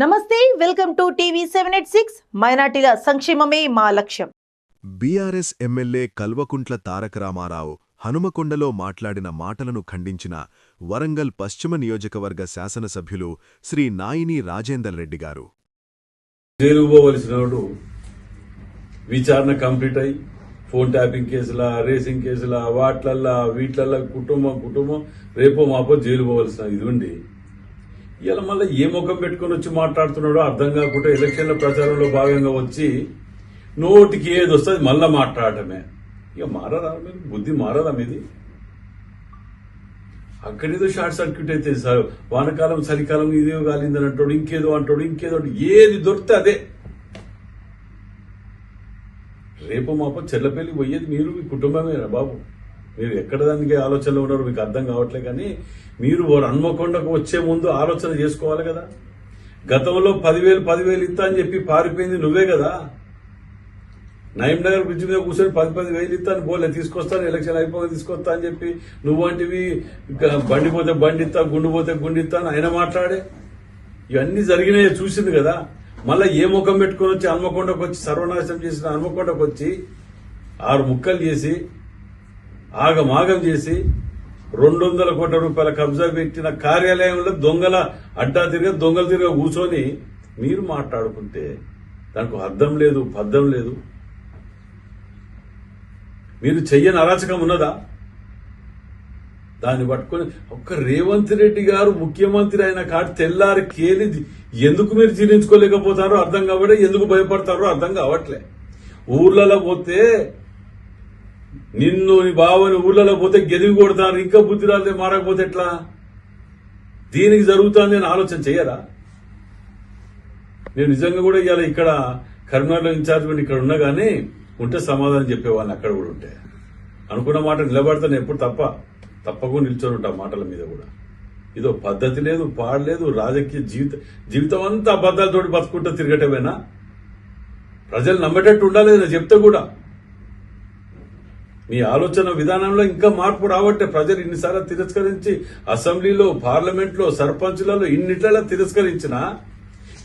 నమస్తే, welcome to TV 786. మైనార్టీల సంక్షేమమే మా లక్ష్యం. బీఆర్ఎస్ ఎమ్మెల్యే కల్వకుంట్ల తారక రామారావు హనుమకొండలో మాట్లాడిన మాటలను ఖండించిన వరంగల్ పశ్చిమ నియోజకవర్గ శాసనసభ్యులు శ్రీ నాయిని రాజేందర్ రెడ్డి గారు. జైలు పోవలసినోడు విచారణ కంప్లీట్ అయి ఫోన్ ట్యాపింగ్ కేసుల, రేసింగ్ కేసుల, వాట్లల్లా వీట్లల్లా కుటుంబం రేపో మాపో జైలు పోవలసిన ఇది ఉండి ఇలా మళ్ళీ ఏ ముఖం పెట్టుకుని వచ్చి మాట్లాడుతున్నాడో అర్థం కాకుండా ఎలక్షన్ల ప్రచారంలో భాగంగా వచ్చి నోటికి ఏది వస్తుంది మళ్ళా మాట్లాడటమే. ఇక మారదా మీరు? బుద్ధి మారదా మీది? అక్కడేదో షార్ట్ సర్క్యూట్ అయితే సార్, వానకాలం చలికాలం ఇదే కాలిందని అంటాడు, ఇంకేదో అంటాడు, ఏది దొరికితే అదే. రేపు మాపో చెల్లపల్లి పోయేది మీరు, మీ కుటుంబమేనా బాబు? మీరు ఎక్కడ దానికి ఆలోచనలో ఉన్నారో మీకు అర్థం కావట్లే. కానీ మీరు హన్మకొండకు వచ్చే ముందు ఆలోచన చేసుకోవాలి కదా. గతంలో 10,000 ఇస్తా అని చెప్పి పారిపోయింది నువ్వే కదా. నగర్ బ్రిడ్జ్ మీద కూర్చొని 10,000 ఇస్తాను పోలే, తీసుకొస్తాను ఎలక్షన్ అయిపోయి తీసుకొస్తా అని చెప్పి నువ్వంటివి బండి పోతే బండి ఇస్తా, గుండు పోతే గుండు ఇస్తా అని ఆయన మాట్లాడే. ఇవన్నీ జరిగినాయి చూసింది కదా. మళ్ళీ ఏ ముఖం పెట్టుకుని వచ్చి హన్మకొండకు వచ్చి సర్వనాశనం చేసిన హన్మకొండకు వచ్చి 6 ముక్కలు చేసి ఆగమాగం చేసి 200 కోట్ల రూపాయల కబ్జా పెట్టిన కార్యాలయంలో దొంగలు తిరిగా కూర్చొని మీరు మాట్లాడుకుంటే దానికి అర్థం లేదు, పద్ధం లేదు. మీరు చెయ్యని అరాచకం ఉన్నదా? దాన్ని పట్టుకొని ఒక్క రేవంత్ రెడ్డి గారు ముఖ్యమంత్రి అయిన కాదు తెల్లారి కేలి ఎందుకు మీరు జీర్ణించుకోలేకపోతారో అర్థం కావట్లే, ఎందుకు భయపడతారో అర్థం కావట్లే. ఊర్లలో పోతే నిన్ను నీ బావని ఊర్లలో పోతే గెదివి కొడతాను, ఇంకా బుద్ధి రాలే మారకపోతే ఎట్లా? దీనికి జరుగుతుంది అని ఆలోచన చెయ్యరా? నేను నిజంగా కూడా ఇవాళ ఇక్కడ కరీంనగర్లో ఇన్ఛార్జ్ ఇక్కడ ఉన్నా కానీ ఉంటే సమాధానం చెప్పేవాళ్ళని అక్కడ కూడా ఉంటే అనుకున్న మాట నిలబడతాను ఎప్పుడు తప్పకుండా నిల్చొని ఉంటా మాటల మీద కూడా. ఇదో పద్ధతి లేదు, పాడలేదు. రాజకీయ జీవితం అంతా అబద్దాలతోటి బతుకుంటూ తిరగటమేనా? ప్రజలు నమ్మేటట్టు ఉండాలి నేను చెప్తే కూడా. మీ ఆలోచన విధానంలో ఇంకా మార్పు రావట్టే. ప్రజలు ఇన్నిసార్లు తిరస్కరించి అసెంబ్లీలో, పార్లమెంట్లో, సర్పంచ్లలో ఇన్నిట్లా తిరస్కరించినా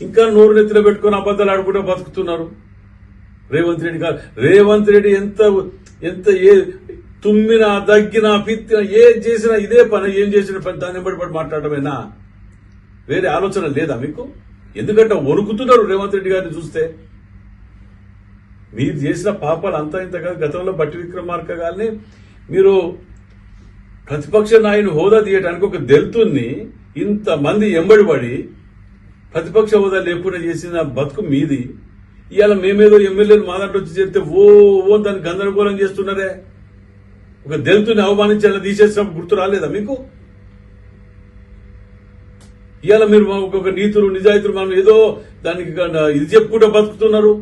ఇంకా నోరు నెత్తిలో పెట్టుకుని అబద్దాలు ఆడుకుంటూ బతుకుతున్నారు. రేవంత్ రెడ్డి గారు ఎంత తుమ్మినా, దగ్గినా, పిత్తినా, ఏం చేసినా ఇదే పని. ఏం చేసిన పని దాన్ని బట్టి మాట్లాడమేనా? వేరే ఆలోచన లేదా మీకు? ఎందుకంటే వణుకుతున్నారు రేవంత్ రెడ్డి గారిని చూస్తే. మీరు చేసిన పాపాలు అంతా ఇంతగా. గతంలో బట్టి విక్రమార్క గారిని మీరు ప్రతిపక్ష నాయకుని హోదా తీయడానికి ఒక దళితుణ్ణి ఇంతమంది ఎంబడిపడి ప్రతిపక్ష హోదా లేకుండా చేసిన బతుకు మీది. ఇవాళ మేమేదో ఎమ్మెల్యేలు మా దాంట్లో వచ్చి చేస్తే ఓ దాన్ని గందరగోళం చేస్తున్నారే. ఒక దళితుని అవమానించేలా తీసేసినప్పుడు గుర్తు రాలేదా మీకు? ఇవాళ మీరు ఒక నీతులు నిజాయితీలు మనం ఏదో దానికి ఇది చెప్పుకుంటూ బతుకుతున్నారు.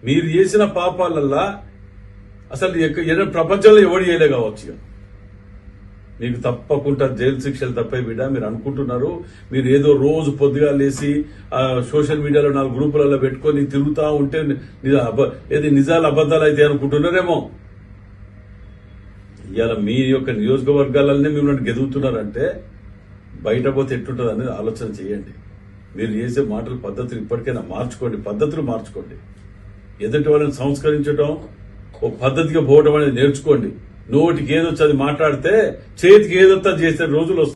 మీరు చేసిన పాపాలల్లా అసలు ప్రపంచంలో ఎవడు చేయలే కావచ్చు. మీకు తప్పకుండా జైలు శిక్షలు తప్పే బిడ్డ. మీరు అనుకుంటున్నారు మీరు ఏదో రోజు పొద్దుగా లేసి సోషల్ మీడియాలో 4 గ్రూపులలో పెట్టుకొని తిరుగుతా ఉంటే ఏది నిజాలు అబద్దాలు అయితే అనుకుంటున్నారేమో. ఇవాళ మీ యొక్క నియోజకవర్గాలనే మిమ్మల్ని గెదుగుతున్నారంటే బయట పోతే ఎట్టుంటుంది అనేది ఆలోచన చేయండి. మీరు చేసే మాటలు పద్ధతులు ఇప్పటికైనా పద్ధతులు మార్చుకోండి. ఎదుటి వాళ్ళని సంస్కరించడం, ఒక పద్ధతిగా పోవడం అనేది నేర్చుకోండి. నోటికి ఏదొచ్చి అది మాట్లాడితే చేతికి ఏదొచ్చా చేసే రోజులు వస్తాయి.